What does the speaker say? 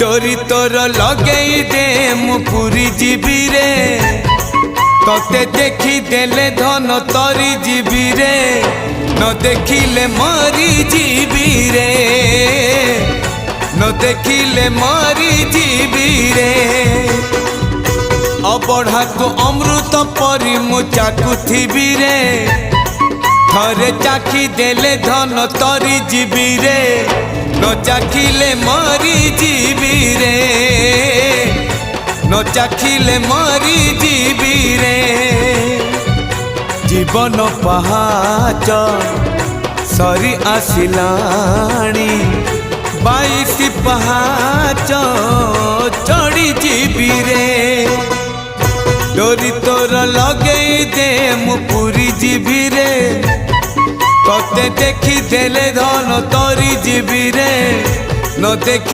डोरी तोर लगई दे मु पूरी जीवी रे तोते देखी देले धन तरी जीवी रे न देखिले मरी जीवी रे न देखिले मरी जीवी रे अबढ़ा तो अमृत परी मु चाकुथिबी रे थरे चाखी देले धन तरी जीवी रे न चाखिले मरी जीवी रे न चाखिले मरी जीवी रे जीवन पहाच सरी आसिलाणी 22 पहाच चढ़ी जीवी रे डोरी तोर लगई दे मु पूरी जीवी रे तोते देखी देले धन तरी जीवी रे न देखी